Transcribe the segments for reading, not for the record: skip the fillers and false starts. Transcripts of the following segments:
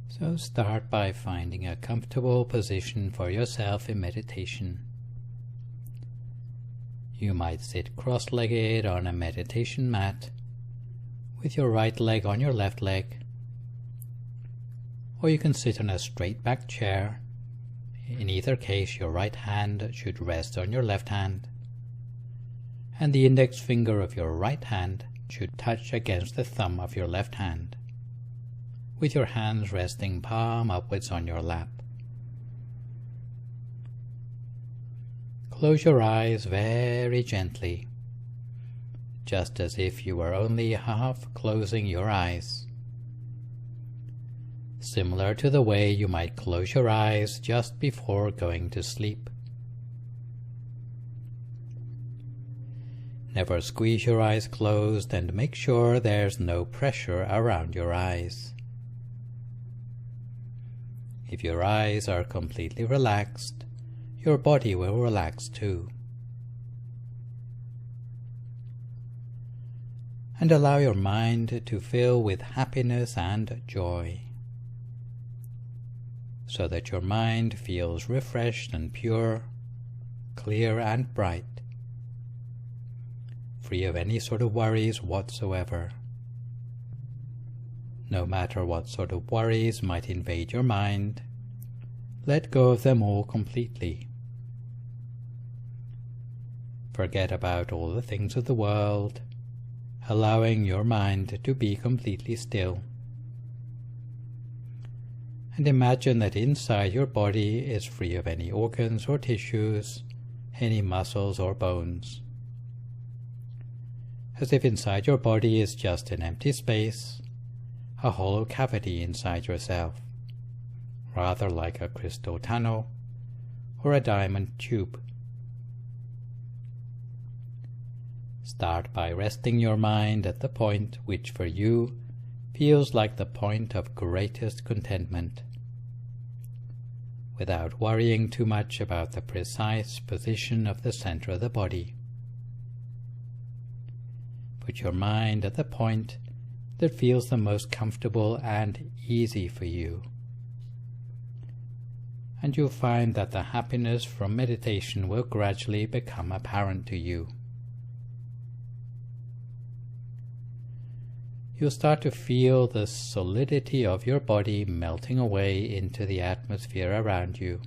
So start by finding a comfortable position for yourself in meditation. You might sit cross-legged on a meditation mat with your right leg on your left leg, or you can sit on a straight-back chair. In either case, your right hand should rest on your left hand, and the index finger of your right hand should touch against the thumb of your left hand, with your hands resting palm upwards on your lap. Close your eyes very gently, just as if you were only half closing your eyes, similar to the way you might close your eyes just before going to sleep. Never squeeze your eyes closed, and make sure there's no pressure around your eyes. If your eyes are completely relaxed, your body will relax too. And allow your mind to fill with happiness and joy, so that your mind feels refreshed and pure, clear and bright, free of any sort of worries whatsoever. No matter what sort of worries might invade your mind, let go of them all completely. Forget about all the things of the world, allowing your mind to be completely still. And imagine that inside your body is free of any organs or tissues, any muscles or bones. As if inside your body is just an empty space, a hollow cavity inside yourself, rather like a crystal tunnel or a diamond tube. Start by resting your mind at the point which for you feels like the point of greatest contentment, without worrying too much about the precise position of the center of the body. Put your mind at the point that feels the most comfortable and easy for you, and you'll find that the happiness from meditation will gradually become apparent to you. You'll start to feel the solidity of your body melting away into the atmosphere around you,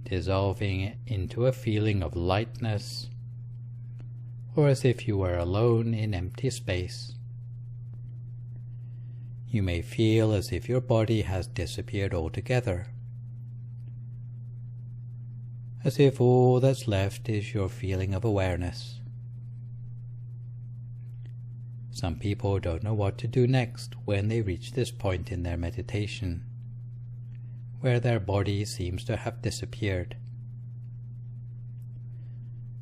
dissolving into a feeling of lightness, or as if you were alone in empty space. You may feel as if your body has disappeared altogether, as if all that's left is your feeling of awareness. Some people don't know what to do next when they reach this point in their meditation, where their body seems to have disappeared.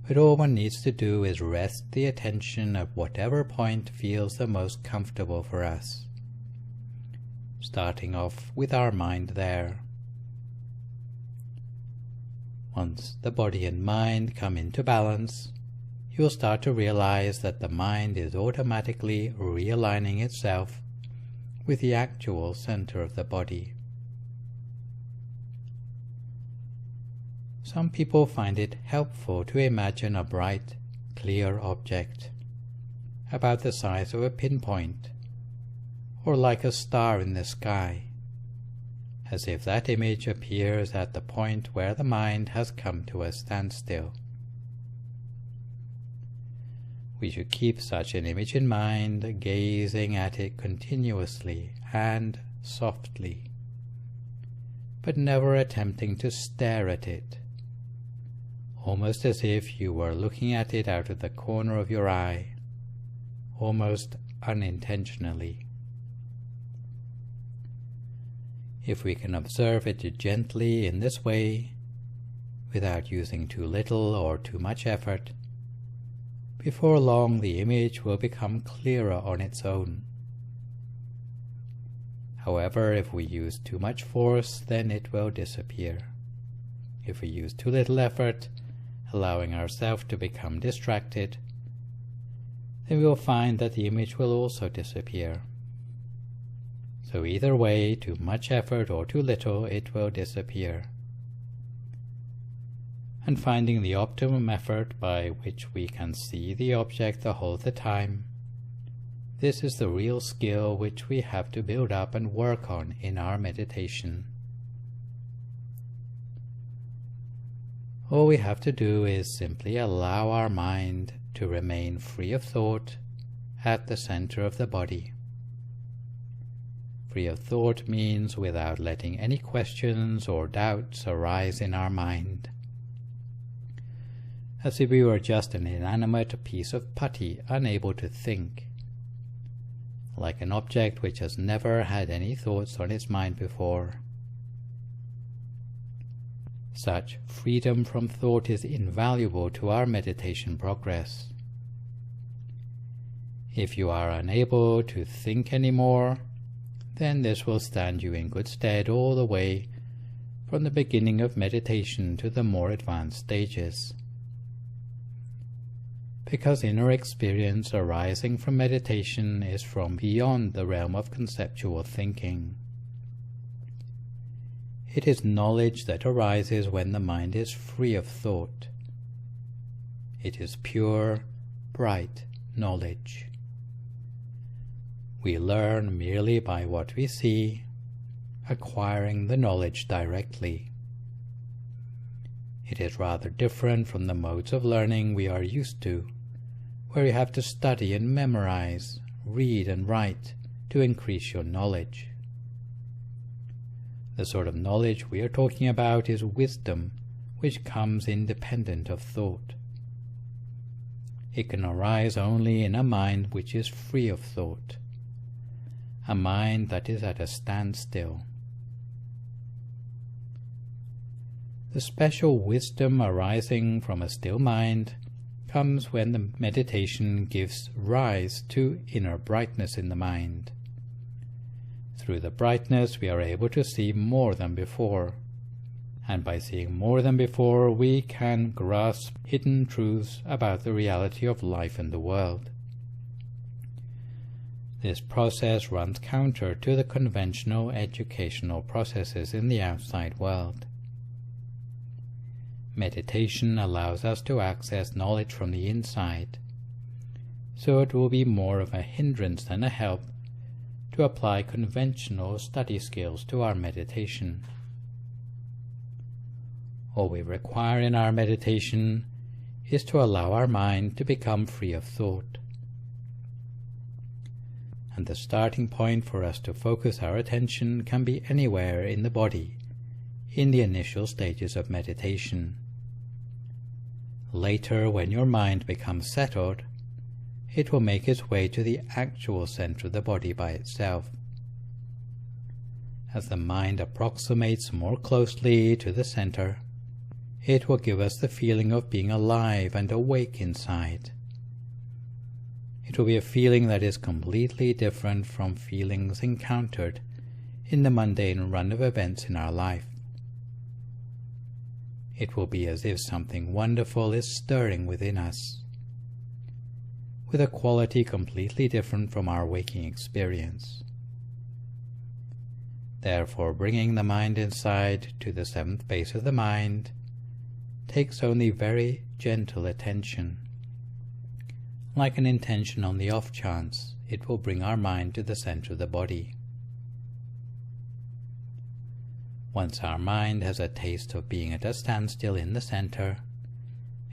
But all one needs to do is rest the attention at whatever point feels the most comfortable for us, starting off with our mind there. Once the body and mind come into balance, you'll start to realize that the mind is automatically realigning itself with the actual center of the body. Some people find it helpful to imagine a bright, clear object, about the size of a pinpoint, or like a star in the sky, as if that image appears at the point where the mind has come to a standstill. We should keep such an image in mind, gazing at it continuously and softly, but never attempting to stare at it, almost as if you were looking at it out of the corner of your eye, almost unintentionally. If we can observe it gently in this way, without using too little or too much effort, before long the image will become clearer on its own. However, if we use too much force, then it will disappear. If we use too little effort, allowing ourselves to become distracted, then we will find that the image will also disappear. So either way, too much effort or too little, it will disappear. And finding the optimum effort by which we can see the object the whole of the time, this is the real skill which we have to build up and work on in our meditation. All we have to do is simply allow our mind to remain free of thought at the center of the body. Free of thought means without letting any questions or doubts arise in our mind, as if we were just an inanimate piece of putty unable to think, like an object which has never had any thoughts on its mind before. Such freedom from thought is invaluable to our meditation progress. If you are unable to think anymore, then this will stand you in good stead all the way from the beginning of meditation to the more advanced stages. Because inner experience arising from meditation is from beyond the realm of conceptual thinking. It is knowledge that arises when the mind is free of thought. It is pure, bright knowledge. We learn merely by what we see, acquiring the knowledge directly. It is rather different from the modes of learning we are used to, where you have to study and memorize, read and write to increase your knowledge. The sort of knowledge we are talking about is wisdom, which comes independent of thought. It can arise only in a mind which is free of thought, a mind that is at a standstill. The special wisdom arising from a still mind comes when the meditation gives rise to inner brightness in the mind. Through the brightness we are able to see more than before, and by seeing more than before we can grasp hidden truths about the reality of life and the world. This process runs counter to the conventional educational processes in the outside world. Meditation allows us to access knowledge from the inside, so it will be more of a hindrance than a help to apply conventional study skills to our meditation. All we require in our meditation is to allow our mind to become free of thought. And the starting point for us to focus our attention can be anywhere in the body, in the initial stages of meditation. Later, when your mind becomes settled, it will make its way to the actual center of the body by itself. As the mind approximates more closely to the center, it will give us the feeling of being alive and awake inside. It will be a feeling that is completely different from feelings encountered in the mundane run of events in our life. It will be as if something wonderful is stirring within us, with a quality completely different from our waking experience. Therefore, bringing the mind inside to the seventh base of the mind takes only very gentle attention. Like an intention on the off chance, it will bring our mind to the center of the body. Once our mind has a taste of being at a standstill in the center,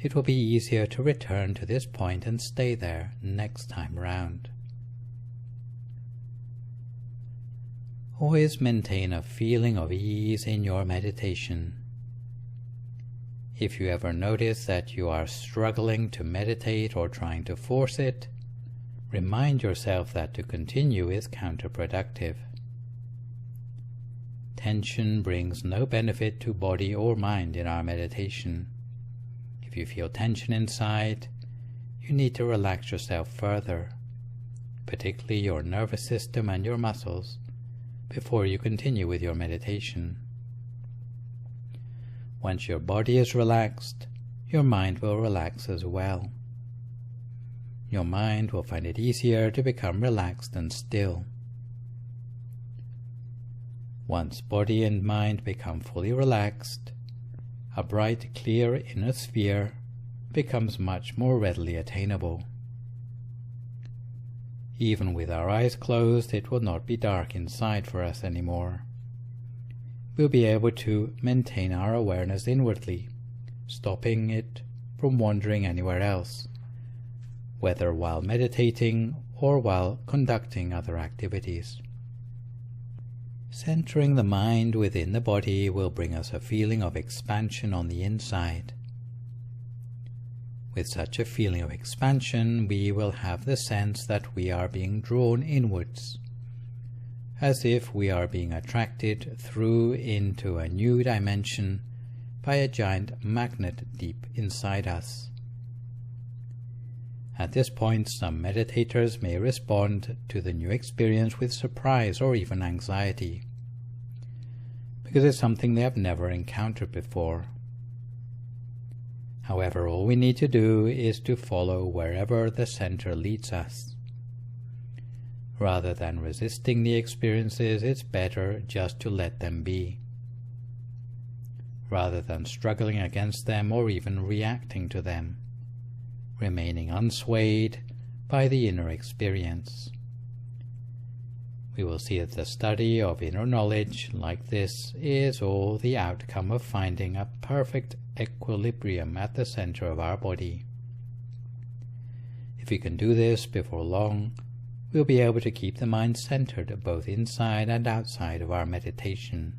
it will be easier to return to this point and stay there next time round. Always maintain a feeling of ease in your meditation. If you ever notice that you are struggling to meditate or trying to force it, remind yourself that to continue is counterproductive. Tension brings no benefit to body or mind in our meditation. If you feel tension inside, you need to relax yourself further, particularly your nervous system and your muscles, before you continue with your meditation. Once your body is relaxed, your mind will relax as well. Your mind will find it easier to become relaxed and still. Once body and mind become fully relaxed, a bright, clear inner sphere becomes much more readily attainable. Even with our eyes closed, it will not be dark inside for us anymore. We'll be able to maintain our awareness inwardly, stopping it from wandering anywhere else, whether while meditating or while conducting other activities. Centering the mind within the body will bring us a feeling of expansion on the inside. With such a feeling of expansion, we will have the sense that we are being drawn inwards, as if we are being attracted through into a new dimension by a giant magnet deep inside us. At this point, some meditators may respond to the new experience with surprise or even anxiety, because it's something they have never encountered before. However, all we need to do is to follow wherever the center leads us. Rather than resisting the experiences, it's better just to let them be, rather than struggling against them or even reacting to them, remaining unswayed by the inner experience. We will see that the study of inner knowledge like this is all the outcome of finding a perfect equilibrium at the center of our body. If we can do this before long, we'll be able to keep the mind centered both inside and outside of our meditation.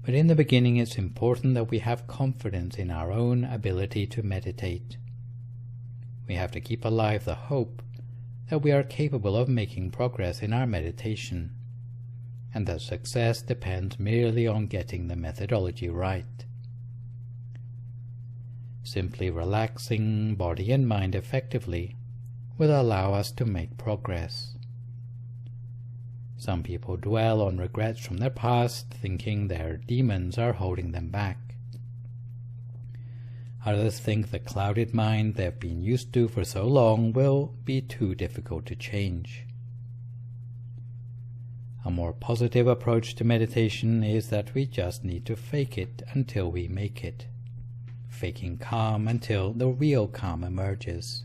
But in the beginning, it's important that we have confidence in our own ability to meditate. We have to keep alive the hope that we are capable of making progress in our meditation, and that success depends merely on getting the methodology right. Simply relaxing body and mind effectively will allow us to make progress. Some people dwell on regrets from their past, thinking their demons are holding them back. Others think the clouded mind they've been used to for so long will be too difficult to change. A more positive approach to meditation is that we just need to fake it until we make it, faking calm until the real calm emerges.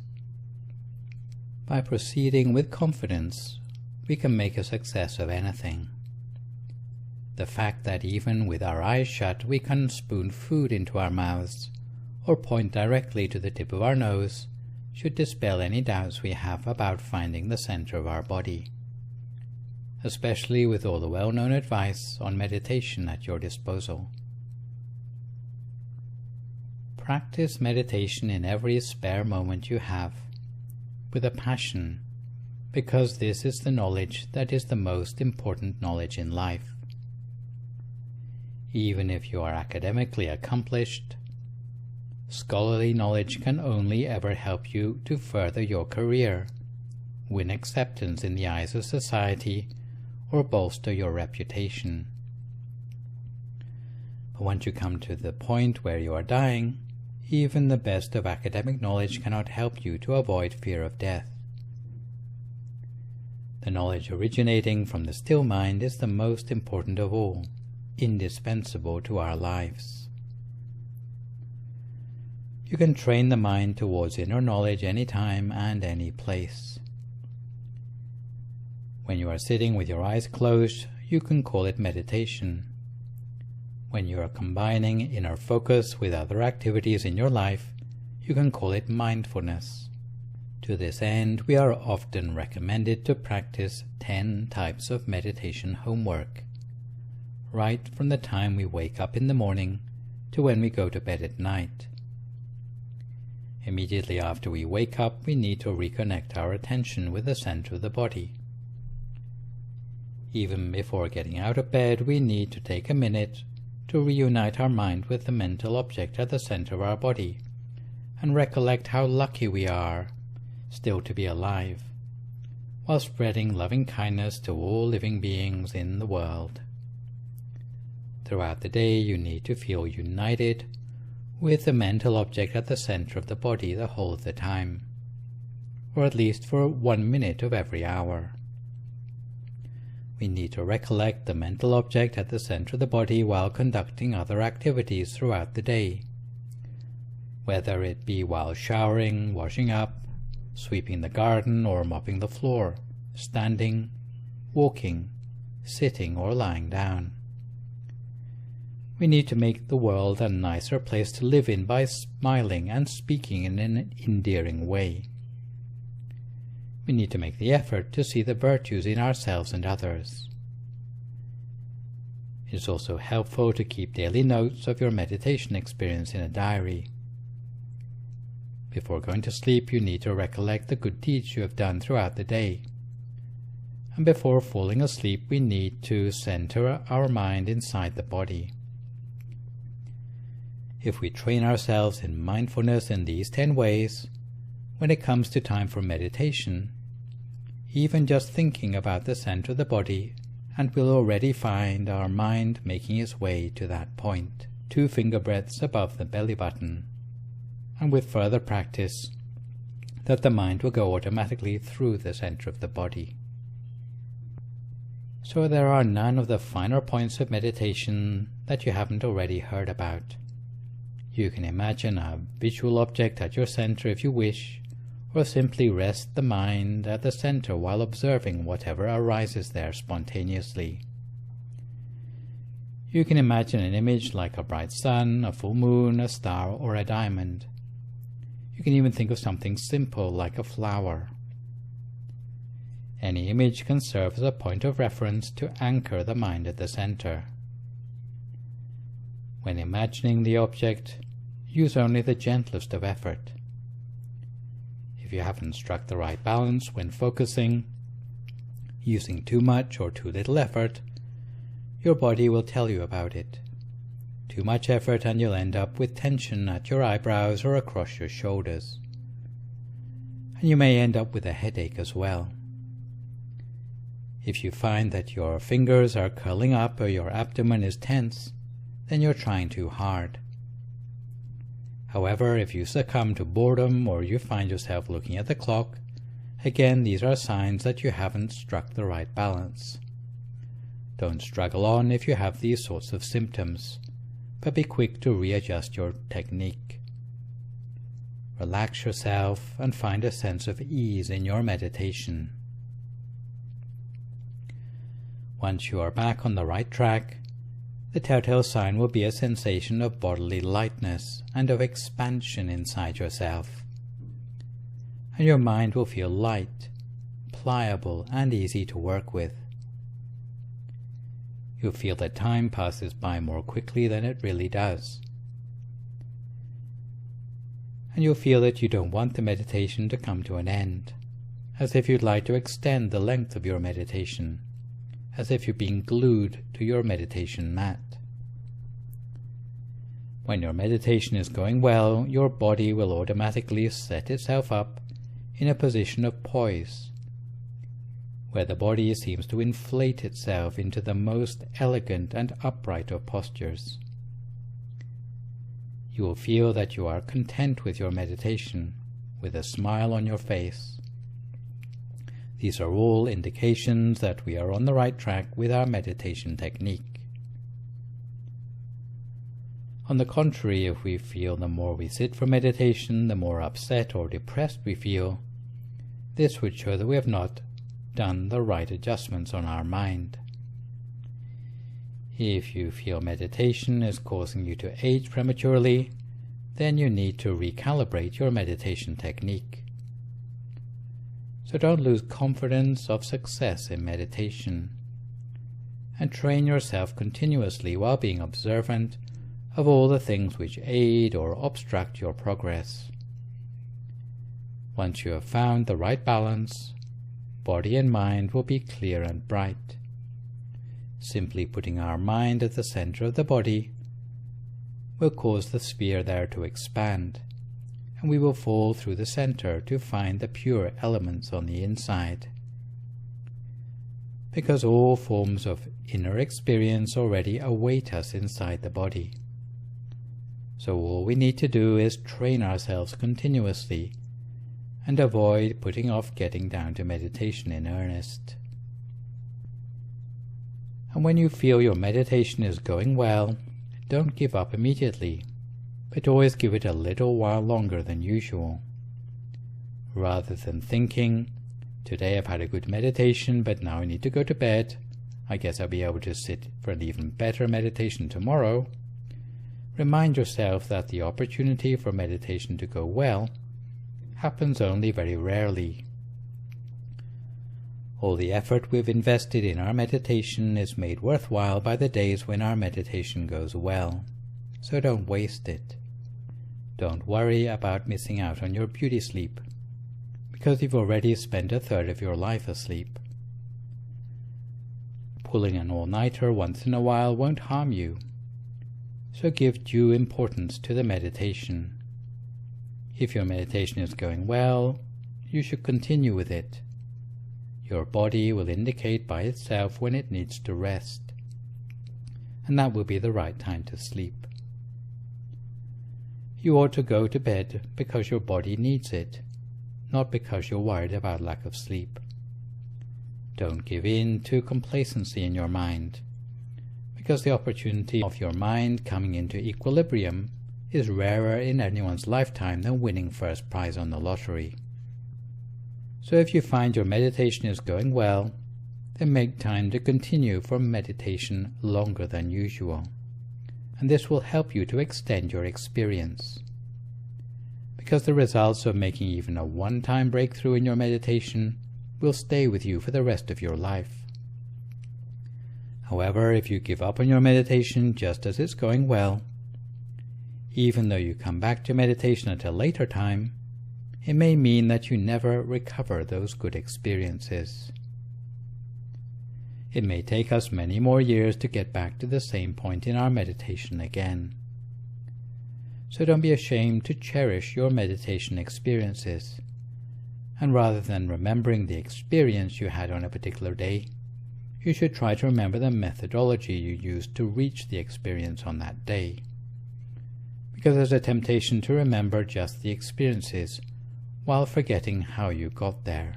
By proceeding with confidence, we can make a success of anything. The fact that even with our eyes shut we can spoon food into our mouths or point directly to the tip of our nose should dispel any doubts we have about finding the center of our body, especially with all the well-known advice on meditation at your disposal. Practice meditation in every spare moment you have, with a passion, because this is the knowledge that is the most important knowledge in life. Even if you are academically accomplished, scholarly knowledge can only ever help you to further your career, win acceptance in the eyes of society, or bolster your reputation. But once you come to the point where you are dying, even the best of academic knowledge cannot help you to avoid fear of death. The knowledge originating from the still mind is the most important of all, indispensable to our lives. You can train the mind towards inner knowledge any time and any place. When you are sitting with your eyes closed, you can call it meditation. When you are combining inner focus with other activities in your life, you can call it mindfulness. To this end, we are often recommended to practice 10 types of meditation homework, right from the time we wake up in the morning to when we go to bed at night. Immediately after we wake up, we need to reconnect our attention with the center of the body. Even before getting out of bed, we need to take a minute to reunite our mind with the mental object at the center of our body and recollect how lucky we are still to be alive, while spreading loving kindness to all living beings in the world. Throughout the day, you need to feel united with the mental object at the center of the body the whole of the time, or at least for 1 minute of every hour. We need to recollect the mental object at the center of the body while conducting other activities throughout the day, whether it be while showering, washing up, sweeping the garden, or mopping the floor, standing, walking, sitting, or lying down. We need to make the world a nicer place to live in by smiling and speaking in an endearing way. We need to make the effort to see the virtues in ourselves and others. It is also helpful to keep daily notes of your meditation experience in a diary. Before going to sleep, you need to recollect the good deeds you have done throughout the day. And before falling asleep, we need to center our mind inside the body. If we train ourselves in mindfulness in these 10 ways, when it comes to time for meditation, even just thinking about the center of the body, and we'll already find our mind making its way to that point, 2 finger breadths above the belly button, and with further practice, that the mind will go automatically through the center of the body. So there are none of the finer points of meditation that you haven't already heard about. You can imagine a visual object at your center if you wish, or simply rest the mind at the center while observing whatever arises there spontaneously. You can imagine an image like a bright sun, a full moon, a star, or a diamond. You can even think of something simple like a flower. Any image can serve as a point of reference to anchor the mind at the center. When imagining the object, use only the gentlest of effort. If you haven't struck the right balance when focusing, using too much or too little effort, your body will tell you about it. Too much effort and you'll end up with tension at your eyebrows or across your shoulders. And you may end up with a headache as well. If you find that your fingers are curling up or your abdomen is tense, then you're trying too hard. However, if you succumb to boredom or you find yourself looking at the clock, again these are signs that you haven't struck the right balance. Don't struggle on if you have these sorts of symptoms, but be quick to readjust your technique. Relax yourself and find a sense of ease in your meditation. Once you are back on the right track, the telltale sign will be a sensation of bodily lightness and of expansion inside yourself. And your mind will feel light, pliable, and easy to work with. You'll feel that time passes by more quickly than it really does. And you'll feel that you don't want the meditation to come to an end, as if you'd like to extend the length of your meditation, as if you're being glued to your meditation mat. When your meditation is going well, your body will automatically set itself up in a position of poise, where the body seems to inflate itself into the most elegant and upright of postures. You will feel that you are content with your meditation, with a smile on your face. These are all indications that we are on the right track with our meditation technique. On the contrary, if we feel the more we sit for meditation, the more upset or depressed we feel, this would show that we have not done the right adjustments on our mind. If you feel meditation is causing you to age prematurely, then you need to recalibrate your meditation technique. So don't lose confidence of success in meditation, and train yourself continuously while being observant of all the things which aid or obstruct your progress. Once you have found the right balance, body and mind will be clear and bright. Simply putting our mind at the center of the body will cause the sphere there to expand, and we will fall through the center to find the pure elements on the inside. Because all forms of inner experience already await us inside the body. So all we need to do is train ourselves continuously and avoid putting off getting down to meditation in earnest. And when you feel your meditation is going well, don't give up immediately, but always give it a little while longer than usual. Rather than thinking, today I've had a good meditation, but now I need to go to bed, I guess I'll be able to sit for an even better meditation tomorrow, remind yourself that the opportunity for meditation to go well happens only very rarely. All the effort we've invested in our meditation is made worthwhile by the days when our meditation goes well, so don't waste it. Don't worry about missing out on your beauty sleep, because you've already spent a third of your life asleep. Pulling an all-nighter once in a while won't harm you, so give due importance to the meditation. If your meditation is going well, you should continue with it. Your body will indicate by itself when it needs to rest, and that will be the right time to sleep. You ought to go to bed because your body needs it, not because you're worried about lack of sleep. Don't give in to complacency in your mind, because the opportunity of your mind coming into equilibrium is rarer in anyone's lifetime than winning first prize on the lottery. So if you find your meditation is going well, then make time to continue for meditation longer than usual, and this will help you to extend your experience. Because the results of making even a one-time breakthrough in your meditation will stay with you for the rest of your life. However, if you give up on your meditation just as it's going well, even though you come back to meditation at a later time, it may mean that you never recover those good experiences. It may take us many more years to get back to the same point in our meditation again. So don't be ashamed to cherish your meditation experiences, and rather than remembering the experience you had on a particular day, you should try to remember the methodology you used to reach the experience on that day. Because there's a temptation to remember just the experiences while forgetting how you got there.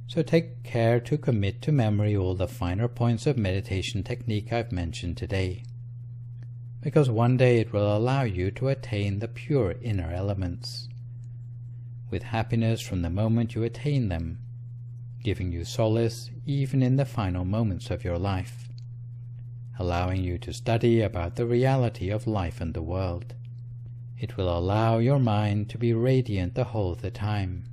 So take care to commit to memory all the finer points of meditation technique I've mentioned today, because one day it will allow you to attain the pure inner elements, with happiness from the moment you attain them, giving you solace even in the final moments of your life, allowing you to study about the reality of life and the world. It will allow your mind to be radiant the whole of the time.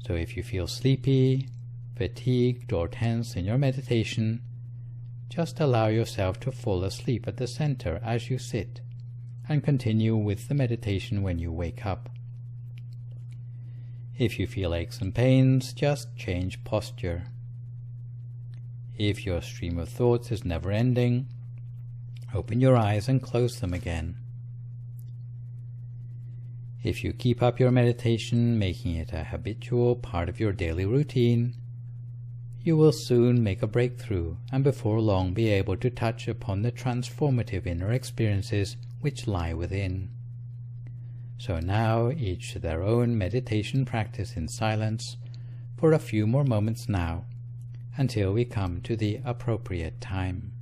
So if you feel sleepy, fatigued, or tense in your meditation, just allow yourself to fall asleep at the center as you sit, and continue with the meditation when you wake up. If you feel aches and pains, just change posture. If your stream of thoughts is never ending, open your eyes and close them again. If you keep up your meditation, making it a habitual part of your daily routine, you will soon make a breakthrough and before long be able to touch upon the transformative inner experiences which lie within. So now each to their own meditation practice in silence for a few more moments now, until we come to the appropriate time.